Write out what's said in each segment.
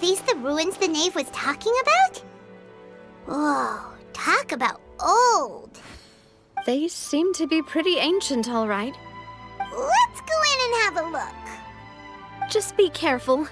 these the ruins the knave was talking about? Whoa, talk about old. They seem to be pretty ancient, all right. Let's go in and have a look. Just be careful.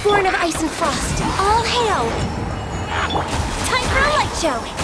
Born of ice and frost, all hail! Time for a light show!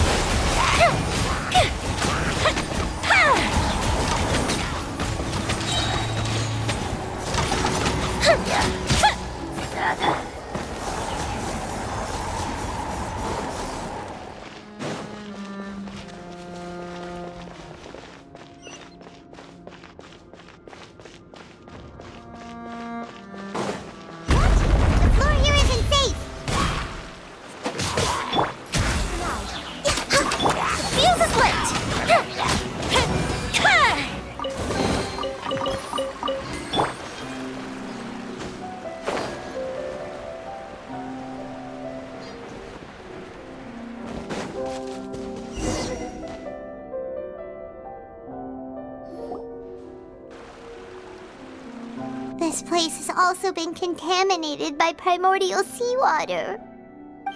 This place has also been contaminated by primordial seawater.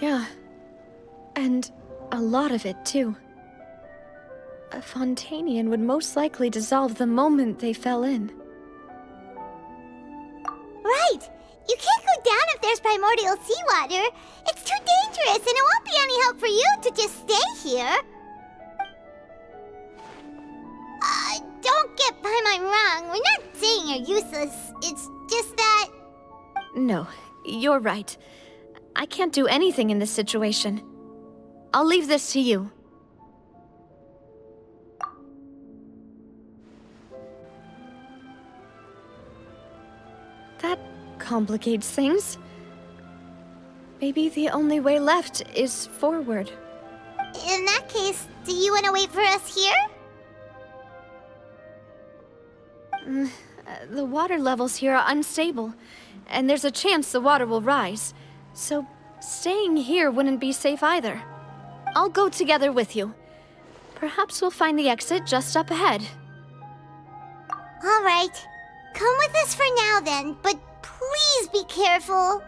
Yeah. And a lot of it, too. A Fontainian would most likely dissolve the moment they fell in. Right! You can't go down if there's primordial seawater. It's too dangerous, and it won't be any help for you to just stay here. Don't get Paimon wrong. We're not saying you're useless. It's just that... No, you're right. I can't do anything in this situation. I'll leave this to you. That complicates things. Maybe the only way left is forward. In that case, do you want to wait for us here? The water levels here are unstable, and there's a chance the water will rise. So staying here wouldn't be safe either. I'll go together with you. Perhaps we'll find the exit just up ahead. All right. Come with us for now then, but please be careful.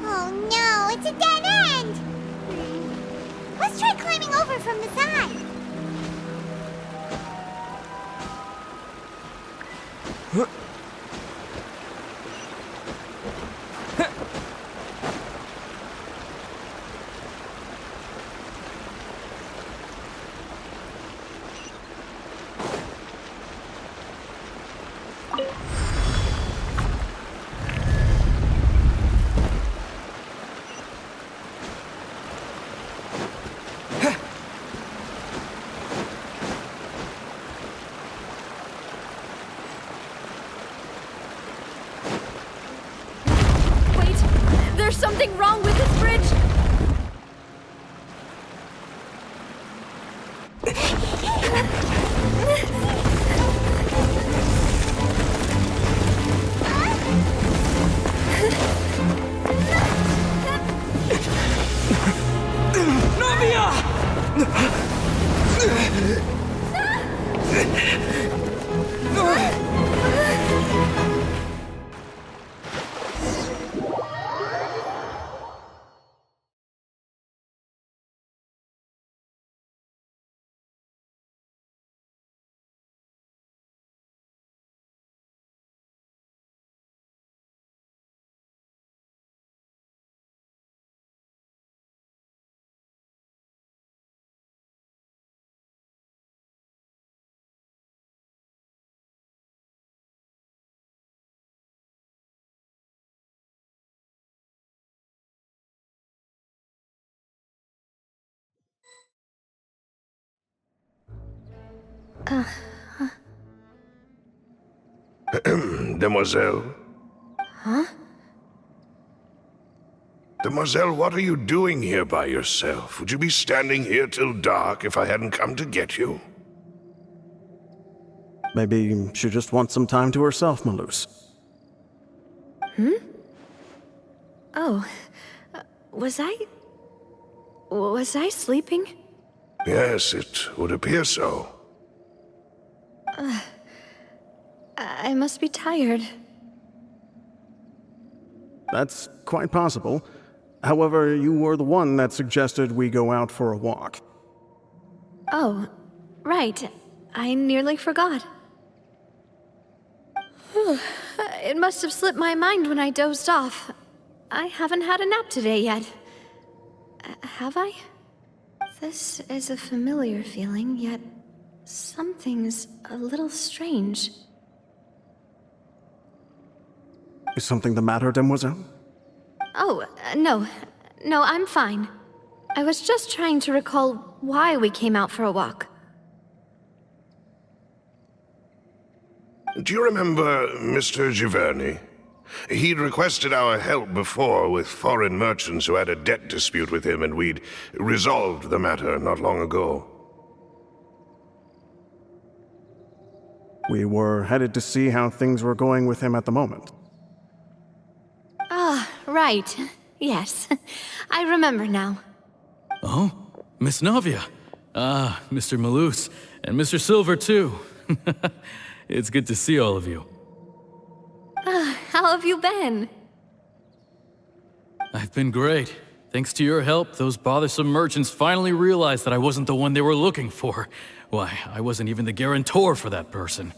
Oh no, it's a dead end! Let's try climbing over from the side. There's something wrong with this bridge! Demoiselle? Huh? Demoiselle, what are you doing here by yourself? Would you be standing here till dark if I hadn't come to get you? Maybe she just wants some time to herself, Malus. Oh, was I sleeping? Yes, it would appear so. I must be tired. That's quite possible. However, you were the one that suggested we go out for a walk. Oh, right. I nearly forgot. It must have slipped my mind when I dozed off. I haven't had a nap today yet. Have I? This is a familiar feeling, yet something's a little strange. Is something the matter, Demoiselle? Oh, no. No, I'm fine. I was just trying to recall why we came out for a walk. Do you remember Mr. Giverny? He'd requested our help before with foreign merchants who had a debt dispute with him, and we'd resolved the matter not long ago. We were headed to see how things were going with him at the moment. Ah, right. Yes. I remember now. Oh, Miss Navia. Ah, Mr. Malus, and Mr. Silver, too. It's good to see all of you. How have you been? I've been great. Thanks to your help, those bothersome merchants finally realized that I wasn't the one they were looking for. Why, I wasn't even the guarantor for that person.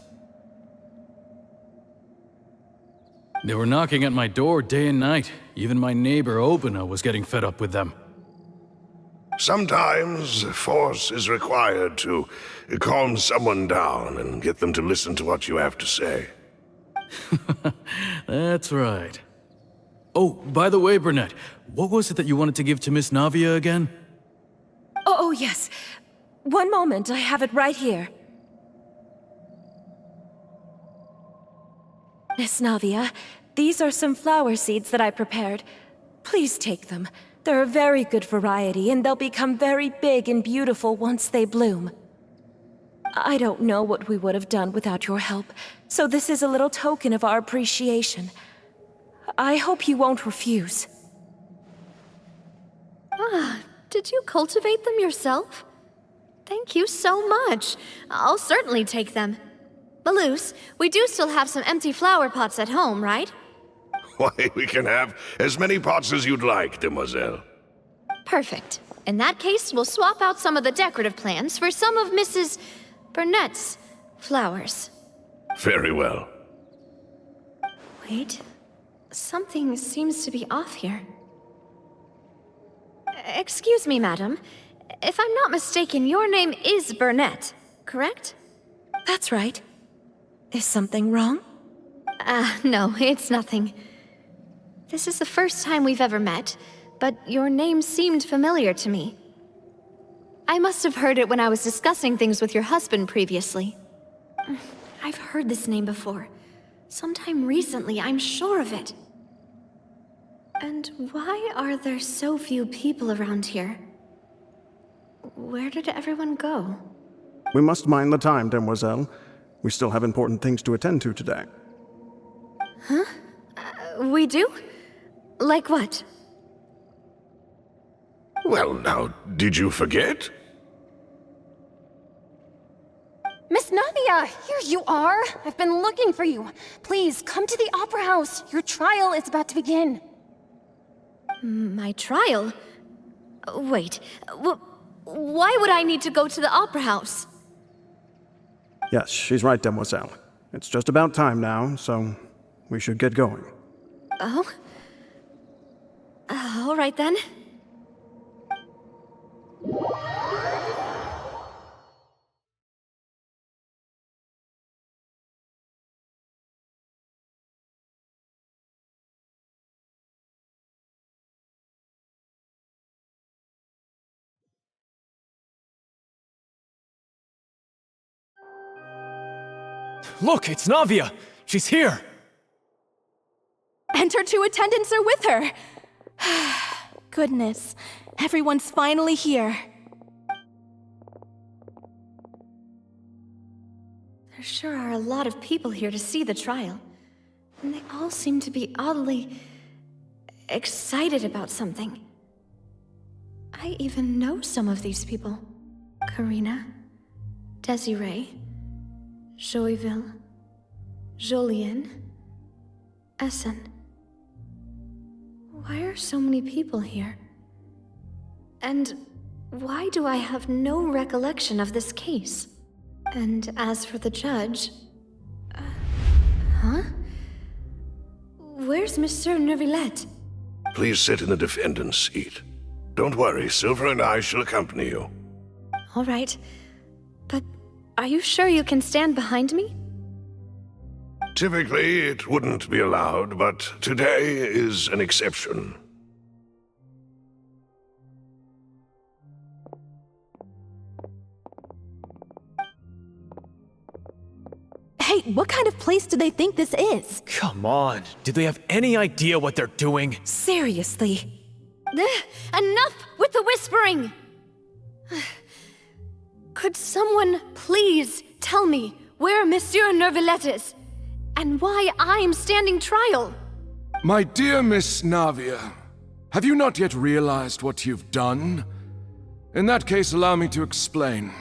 They were knocking at my door day and night. Even my neighbor, Obina, was getting fed up with them. Sometimes force is required to calm someone down and get them to listen to what you have to say. That's right. Oh, by the way, Burnett, what was it that you wanted to give to Miss Navia again? Oh, yes. One moment, I have it right here. Miss Navia, these are some flower seeds that I prepared. Please take them. They're a very good variety, and they'll become very big and beautiful once they bloom. I don't know what we would have done without your help, so this is a little token of our appreciation. I hope you won't refuse. Did you cultivate them yourself? Thank you so much. I'll certainly take them. Malus, we do still have some empty flower pots at home, right? Why, we can have as many pots as you'd like, Demoiselle. Perfect. In that case, we'll swap out some of the decorative plants for some of Mrs. Burnett's flowers. Very well. Wait. Something seems to be off here. Excuse me, madam. If I'm not mistaken, your name is Burnett, correct? That's right. Is something wrong? No, it's nothing. This is the first time we've ever met, but your name seemed familiar to me. I must have heard it when I was discussing things with your husband previously. I've heard this name before. Sometime recently, I'm sure of it. And why are there so few people around here? Where did everyone go? We must mind the time, Demoiselle. We still have important things to attend to today. We do? Like what? Well, now, did you forget? Miss Navia, here you are! I've been looking for you. Please, come to the Opera House. Your trial is about to begin. My trial? Wait, why would I need to go to the Opera House? Yes, she's right, Demoiselle. It's just about time now, so we should get going. Oh? All right then. Look, it's Navia! She's here! And her two attendants are with her! Goodness, everyone's finally here. There sure are a lot of people here to see the trial. And they all seem to be oddly excited about something. I even know some of these people. Karina, Desiree, Joyville, Jolien, Essen. Why are so many people here? And why do I have no recollection of this case? And as for the judge... huh? Where's Monsieur Neuvillette? Please sit in the defendant's seat. Don't worry, Silver and I shall accompany you. All right. But are you sure you can stand behind me? Typically, it wouldn't be allowed, but today is an exception. Hey, what kind of place do they think this is? Come on, do they have any idea what they're doing? Seriously. Enough with the whispering! Could someone please tell me where Monsieur Neuvillette is? And why I'm standing trial? My dear Miss Navia, have you not yet realized what you've done? In that case, allow me to explain.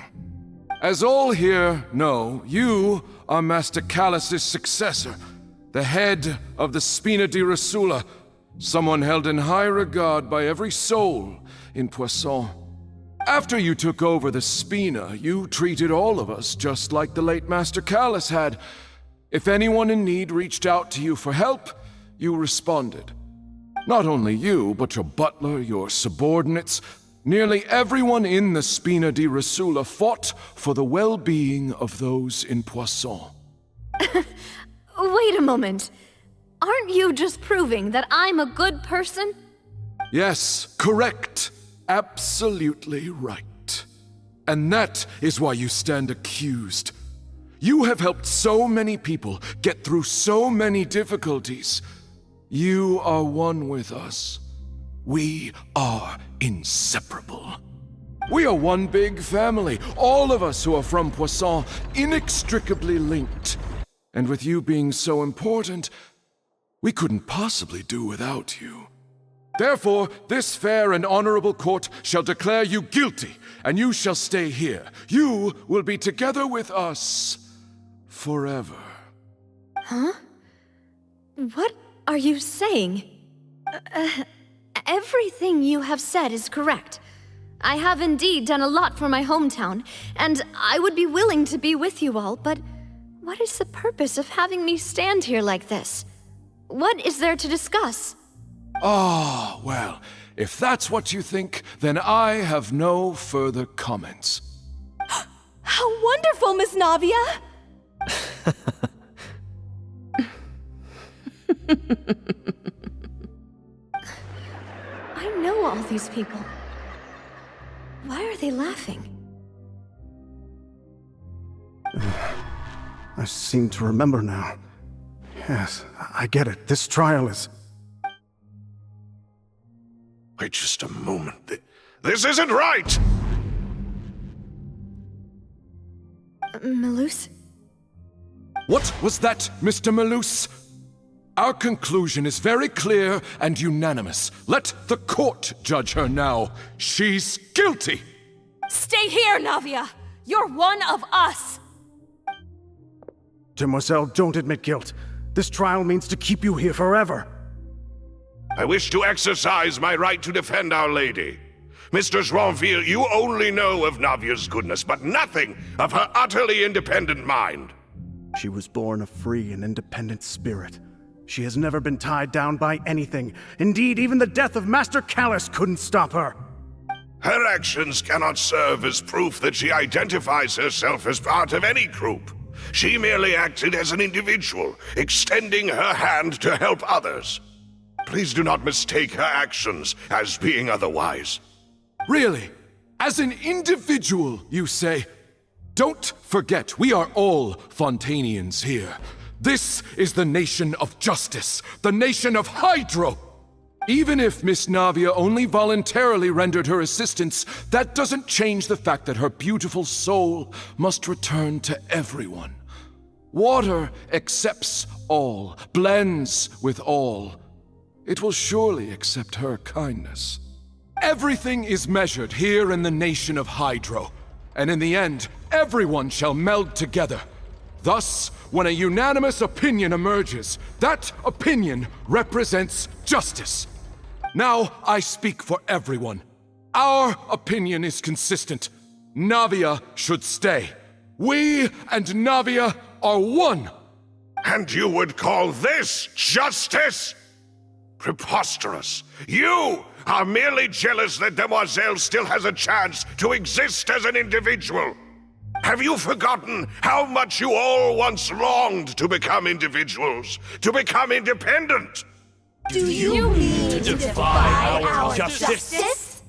As all here know, you are Master Callus's successor, the head of the Spina di Rosula, someone held in high regard by every soul in Poisson. After you took over the Spina, you treated all of us just like the late Master Callus had. If anyone in need reached out to you for help, you responded. Not only you, but your butler, your subordinates, nearly everyone in the Spina di Rosula fought for the well-being of those in Poisson. Wait a moment. Aren't you just proving that I'm a good person? Yes, correct. Absolutely right. And that is why you stand accused. You have helped so many people get through so many difficulties. You are one with us. We are inseparable. We are one big family, all of us who are from Poisson, inextricably linked. And with you being so important, we couldn't possibly do without you. Therefore, this fair and honorable court shall declare you guilty, and you shall stay here. You will be together with us forever. Huh? What are you saying? Everything you have said is correct. I have indeed done a lot for my hometown, and I would be willing to be with you all, but what is the purpose of having me stand here like this? What is there to discuss? Ah, well, if that's what you think, then I have no further comments. How wonderful, Miss Navia! I know all these people. Why are they laughing? I seem to remember now. Yes, I get it. This trial is... Wait just a moment. This isn't right! Melus? What was that, Mr. Melus? Our conclusion is very clear and unanimous. Let the court judge her now. She's guilty! Stay here, Navia! You're one of us! Demoiselle, don't admit guilt. This trial means to keep you here forever. I wish to exercise my right to defend Our Lady. Mr. Joinville, you only know of Navia's goodness, but nothing of her utterly independent mind. She was born a free and independent spirit. She has never been tied down by anything. Indeed, even the death of Master Callus couldn't stop her. Her actions cannot serve as proof that she identifies herself as part of any group. She merely acted as an individual, extending her hand to help others. Please do not mistake her actions as being otherwise. Really? As an individual, you say? Don't forget, we are all Fontainians here. This is the nation of justice, the nation of Hydro. Even if Miss Navia only voluntarily rendered her assistance, that doesn't change the fact that her beautiful soul must return to everyone. Water accepts all, blends with all. It will surely accept her kindness. Everything is measured here in the nation of Hydro, and in the end, everyone shall meld together. Thus, when a unanimous opinion emerges, that opinion represents justice. Now I speak for everyone. Our opinion is consistent. Navia should stay. We and Navia are one. And you would call this justice? Preposterous. You are merely jealous that Demoiselle still has a chance to exist as an individual. Have you forgotten how much you all once longed to become individuals, to become independent? Do you mean to defy our justice?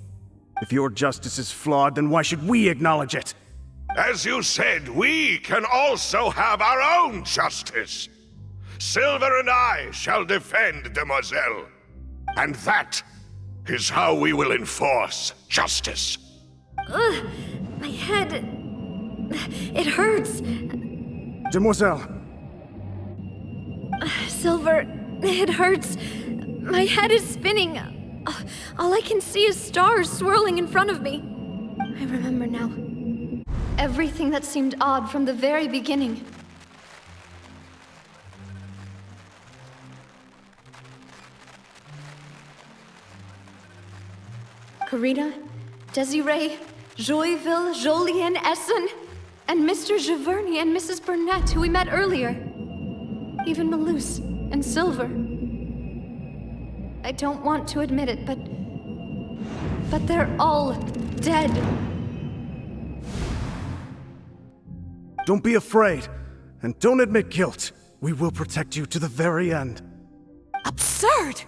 If your justice is flawed, then why should we acknowledge it? As you said, we can also have our own justice. Silver and I shall defend Demoiselle. And that is how we will enforce justice. Ugh, my head... It hurts. Demoiselle! Silver, it hurts. My head is spinning. All I can see is stars swirling in front of me. I remember now. Everything that seemed odd from the very beginning. Karina, Desiree, Joyville, Jolien, Essen, and Mr. Giverny and Mrs. Burnett, who we met earlier. Even Malus and Silver. I don't want to admit it, but they're all dead. Don't be afraid, and don't admit guilt. We will protect you to the very end. Absurd!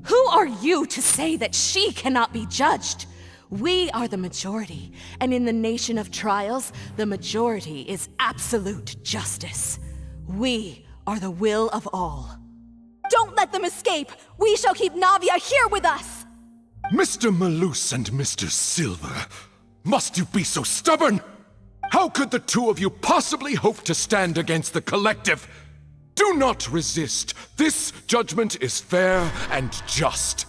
Who are you to say that she cannot be judged? We are the majority, and in the nation of trials, the majority is absolute justice. We are the will of all. Don't let them escape! We shall keep Navia here with us! Mr. Malus and Mr. Silver, must you be so stubborn? How could the two of you possibly hope to stand against the collective? Do not resist. This judgment is fair and just.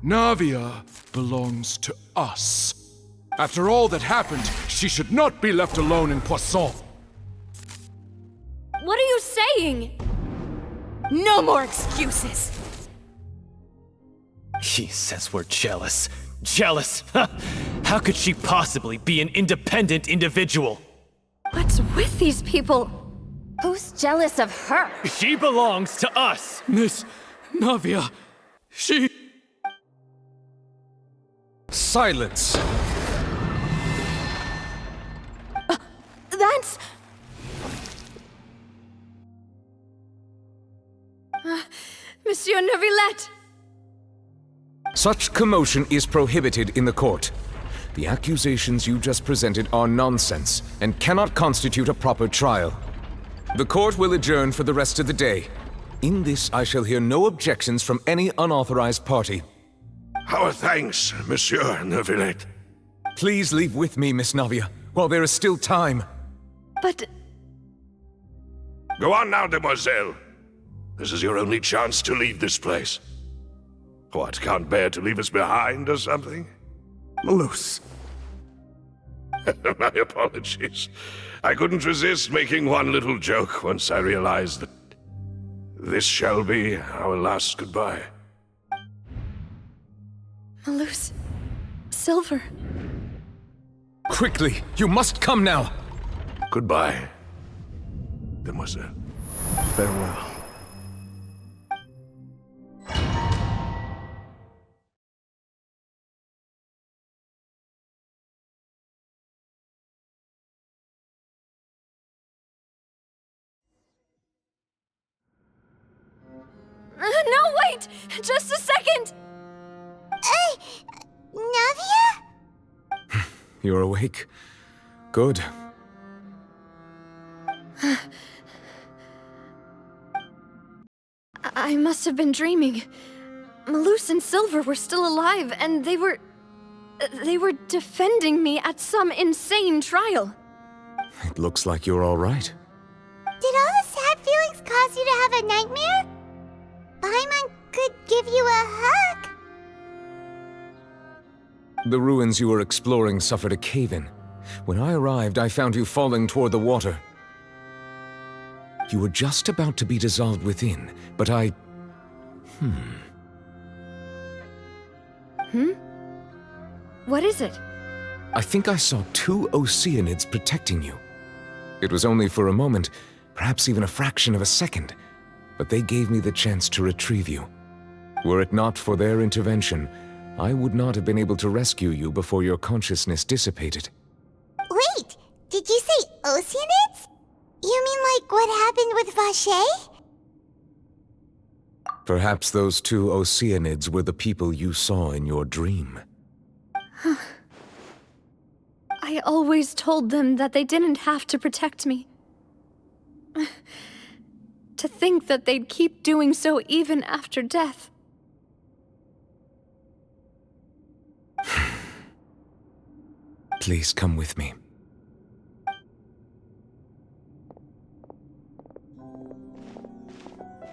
Navia belongs to us. After all that happened, she should not be left alone in Poisson. What are you saying? No more excuses! She says we're jealous. Jealous? How could she possibly be an independent individual? What's with these people? Who's jealous of her? She belongs to us! Miss Navia, she... Silence! That's... Monsieur Neuvillette! Such commotion is prohibited in the court. The accusations you just presented are nonsense and cannot constitute a proper trial. The court will adjourn for the rest of the day. In this, I shall hear no objections from any unauthorized party. Our thanks, Monsieur Neuvillette. Please leave with me, Miss Navia, while there is still time. But... Go on now, Demoiselle. This is your only chance to leave this place. What, can't bear to leave us behind or something? Malus. My apologies. I couldn't resist making one little joke once I realized that this shall be our last goodbye. Malus... Silver... Quickly, you must come now! Goodbye, Demoiselle. Farewell. No, wait! Just a second! Navia? You're awake? Good. I must have been dreaming. Malus and Silver were still alive, and they were defending me at some insane trial. It looks like you're all right. Did all the sad feelings cause you to have a nightmare? Paimon could give you a hug. The ruins you were exploring suffered a cave-in. When I arrived, I found you falling toward the water. You were just about to be dissolved within, but I... What is it? I think I saw 2 Oceanids protecting you. It was only for a moment, perhaps even a fraction of a second, but they gave me the chance to retrieve you. Were it not for their intervention, I would not have been able to rescue you before your consciousness dissipated. Wait, did you say Oceanids? You mean like what happened with Vache? Perhaps those 2 Oceanids were the people you saw in your dream. I always told them that they didn't have to protect me. To think that they'd keep doing so even after death. Please come with me.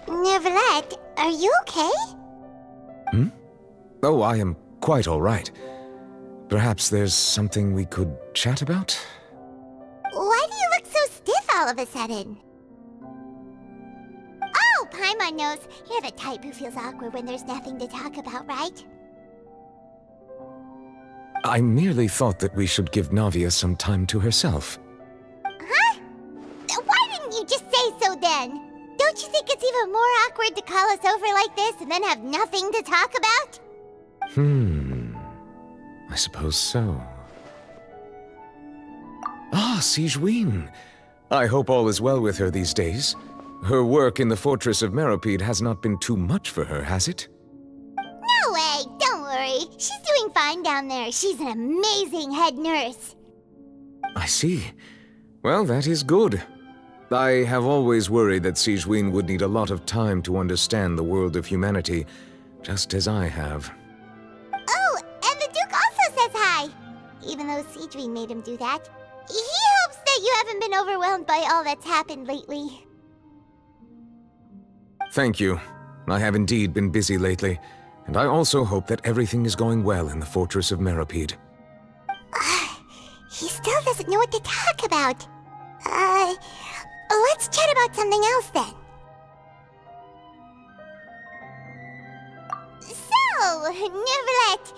Neuvillette, are you okay? Oh, I am quite all right. Perhaps there's something we could chat about? Why do you look so stiff all of a sudden? Oh, Paimon knows. You're the type who feels awkward when there's nothing to talk about, right? I merely thought that we should give Navia some time to herself. Huh? Why didn't you just say so then? Don't you think it's even more awkward to call us over like this and then have nothing to talk about? I suppose so. Ah, Sigewinne. I hope all is well with her these days. Her work in the Fortress of Meropide has not been too much for her, has it? No way! Don't worry. She's doing fine down there. She's an amazing head nurse. I see. Well, that is good. I have always worried that Sigewinne would need a lot of time to understand the world of humanity, just as I have. Oh, and the Duke also says hi! Even though Sigewinne made him do that. He hopes that you haven't been overwhelmed by all that's happened lately. Thank you. I have indeed been busy lately, and I also hope that everything is going well in the Fortress of Meropide. He still doesn't know what to talk about. Let's chat about something else then. So, Neuvillette,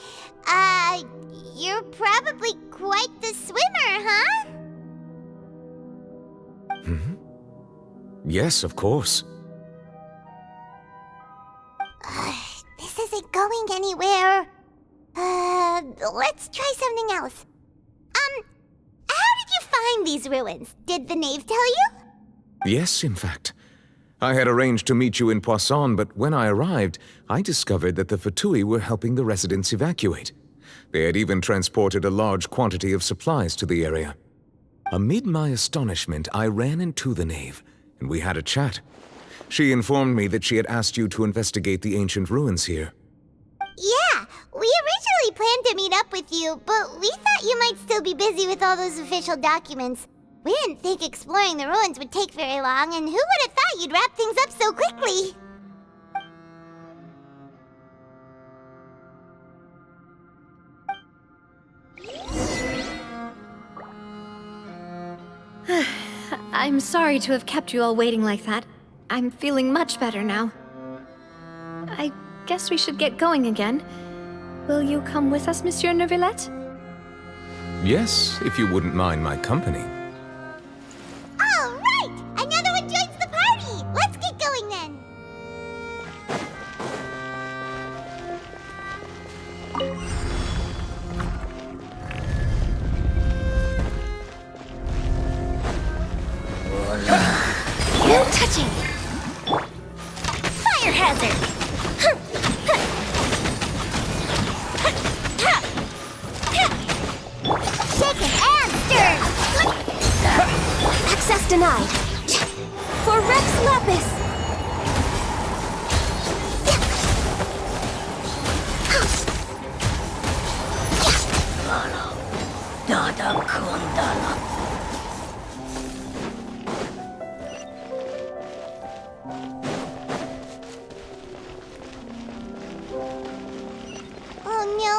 you're probably quite the swimmer, huh? Yes, of course. This isn't going anywhere. Let's try something else. How did you find these ruins? Did the knave tell you? Yes, in fact. I had arranged to meet you in Poisson, but when I arrived, I discovered that the Fatui were helping the residents evacuate. They had even transported a large quantity of supplies to the area. Amid my astonishment, I ran into the knave, and we had a chat. She informed me that she had asked you to investigate the ancient ruins here. Yeah, we originally planned to meet up with you, but we thought you might still be busy with all those official documents. We didn't think exploring the ruins would take very long, and who would have thought you'd wrap things up so quickly? I'm sorry to have kept you all waiting like that. I'm feeling much better now. I guess we should get going again. Will you come with us, Monsieur Neuvillette? Yes, if you wouldn't mind my company. All right! Another one joins the party! Let's get going then! No touching! Fire hazard! Shaken and stirred! Access denied. Lapis! Oh no,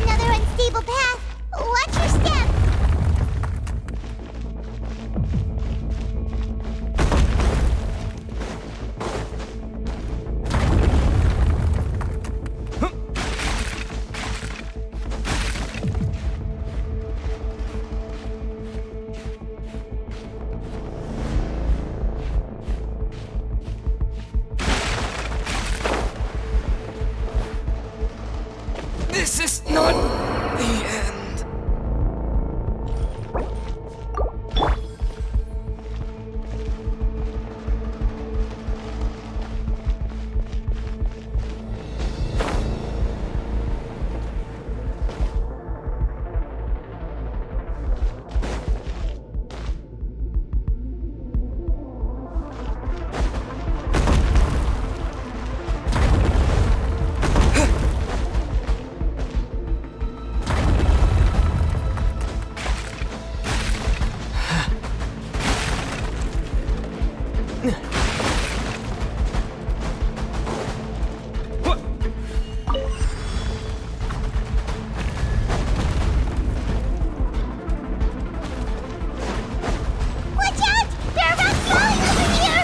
another unstable path. Watch your step. This is not the end. Watch out! There are rocks falling over here!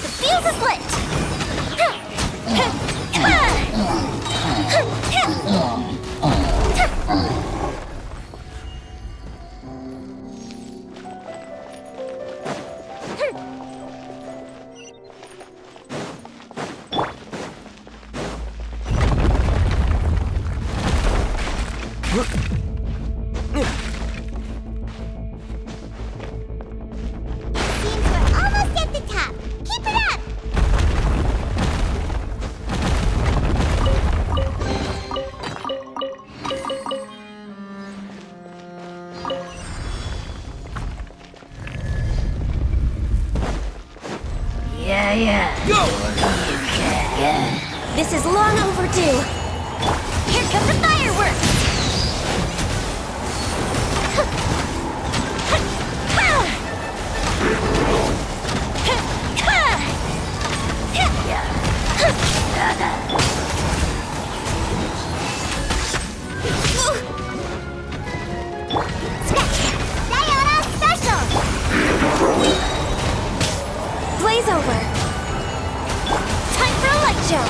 The fuse is lit! Seems we're almost at the top. Keep it up! This is long overdue. Here come the fireworks! Sayonara special! Blaze over! Time for a light show!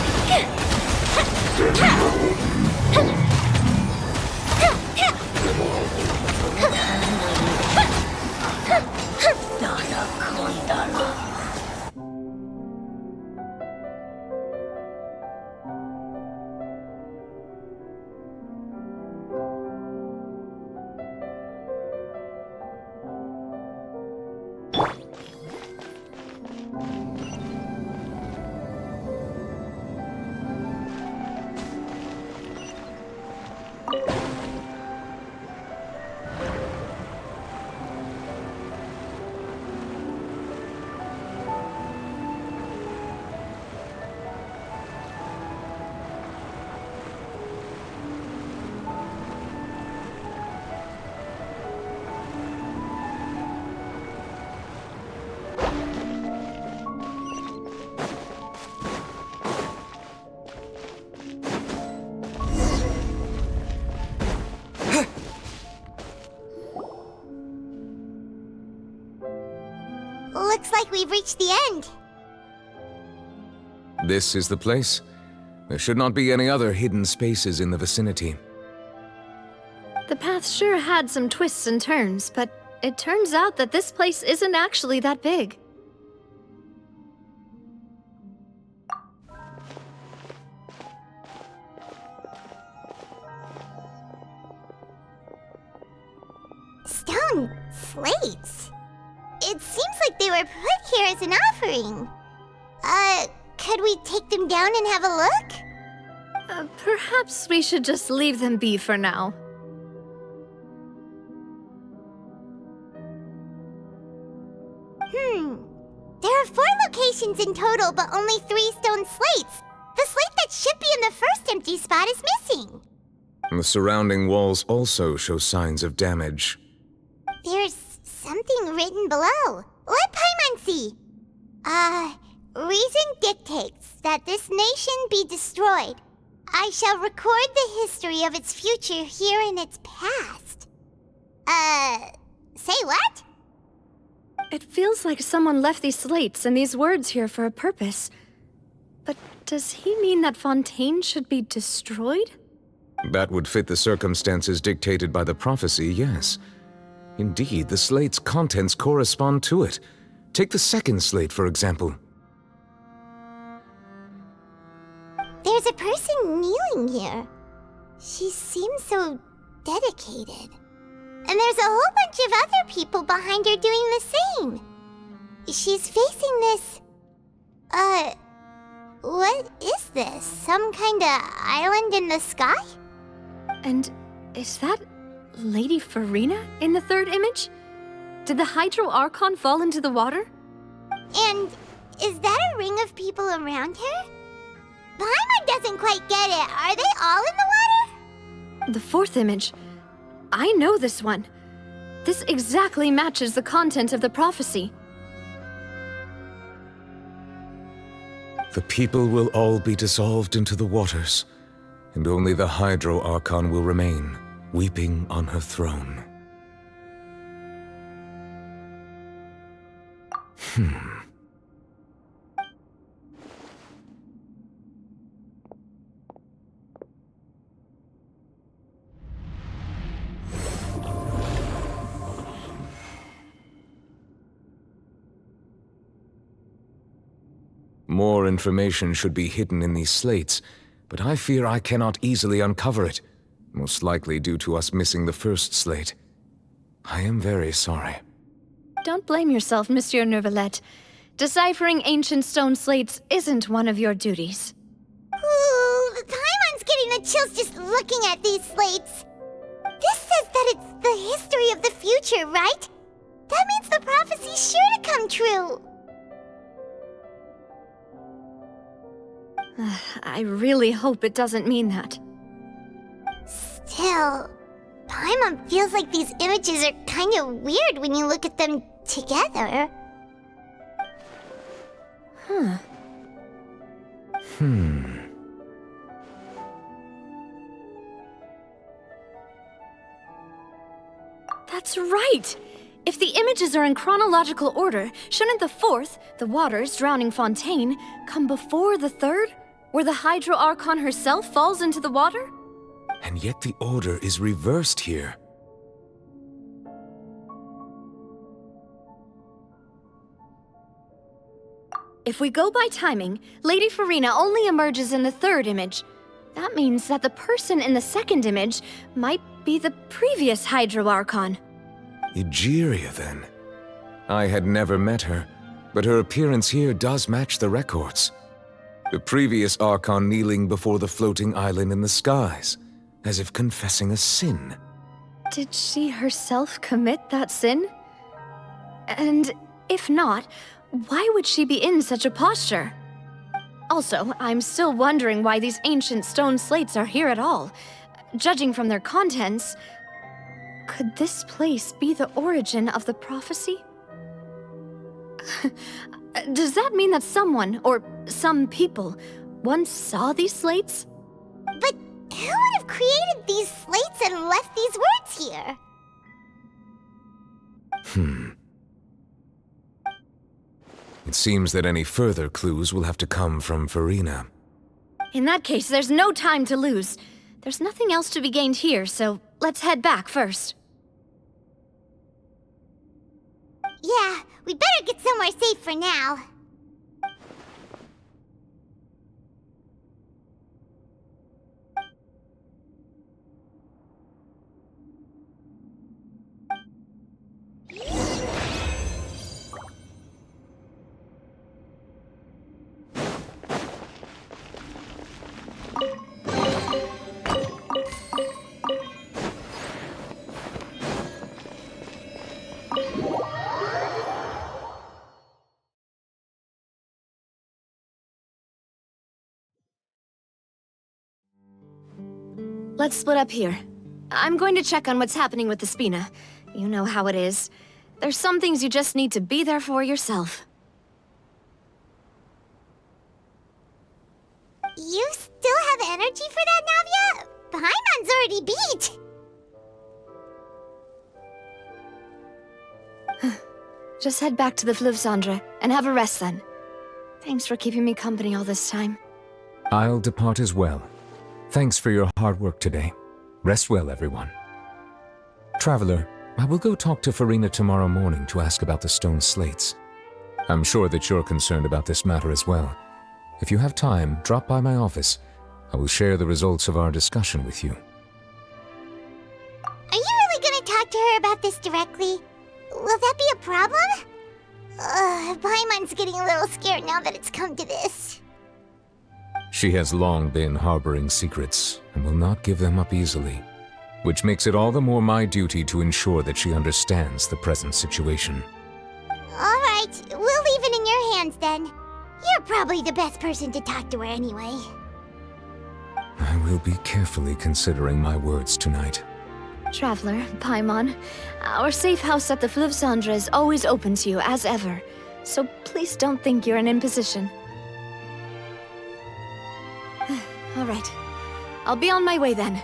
Looks like we've reached the end. This is the place. There should not be any other hidden spaces in the vicinity. The path sure had some twists and turns, but it turns out that this place isn't actually that big. Stone slates. It seems like they were put here as an offering. Could we take them down and have a look? Perhaps we should just leave them be for now. nations in total, but only 3 stone slates. The slate that should be in the first empty spot is missing. The surrounding walls also show signs of damage. There's something written below. Let Paimon see. Reason dictates that this nation be destroyed. I shall record the history of its future here in its past. Say what? It feels like someone left these slates and these words here for a purpose. But does he mean that Fontaine should be destroyed? That would fit the circumstances dictated by the prophecy, yes. Indeed, the slate's contents correspond to it. Take the second slate, for example. There's a person kneeling here. She seems so dedicated. And there's a whole bunch of other people behind her doing the same. She's facing this... what is this? Some kind of island in the sky? And is that Lady Farina in the third image? Did the Hydro Archon fall into the water? And is that a ring of people around her? Paimon doesn't quite get it. Are they all in the water? The fourth image. I know this one. This exactly matches the content of the prophecy. The people will all be dissolved into the waters, and only the Hydro Archon will remain, weeping on her throne. More information should be hidden in these slates, but I fear I cannot easily uncover it, most likely due to us missing the first slate. I am very sorry. Don't blame yourself, Monsieur Neuvillette. Deciphering ancient stone slates isn't one of your duties. Ooh, Paimon's getting the chills just looking at these slates. This says that it's the history of the future, right? That means the prophecy's sure to come true. I really hope it doesn't mean that. Still, Paimon feels like these images are kind of weird when you look at them together. That's right! If the images are in chronological order, shouldn't the fourth, the waters drowning Fontaine, come before the third, where the Hydro Archon herself falls into the water? And yet the order is reversed here. If we go by timing, Lady Farina only emerges in the third image. That means that the person in the second image might be the previous Hydro Archon. Egeria, then. I had never met her, but her appearance here does match the records. The previous Archon kneeling before the floating island in the skies, as if confessing a sin. Did she herself commit that sin? And if not, why would she be in such a posture? Also, I'm still wondering why these ancient stone slates are here at all. Judging from their contents, could this place be the origin of the prophecy? Does that mean that someone, or some people, once saw these slates? But who would have created these slates and left these words here? It seems that any further clues will have to come from Farina. In that case, there's no time to lose. There's nothing else to be gained here, so let's head back first. Yeah, we better get somewhere safe for now. let's split up here. I'm going to check on what's happening with the Spina. You know how it is. There's some things you just need to be there for yourself. You still have energy for that, Navia? Paimon's already beat! Just head back to the Fleuve Cendre and have a rest then. Thanks for keeping me company all this time. I'll depart as well. Thanks for your hard work today. Rest well, everyone. Traveler, I will go talk to Farina tomorrow morning to ask about the stone slates. I'm sure that you're concerned about this matter as well. If you have time, drop by my office. I will share the results of our discussion with you. Are you really gonna talk to her about this directly? Will that be a problem? Paimon's getting a little scared now that it's come to this. She has long been harboring secrets and will not give them up easily, which makes it all the more my duty to ensure that she understands the present situation. Alright, we'll leave it in your hands then. You're probably the best person to talk to her anyway. I will be carefully considering my words tonight. Traveler, Paimon, our safe house at the Fleuve Cendre is always open to you as ever, so please don't think you're an imposition. All right, I'll be on my way then.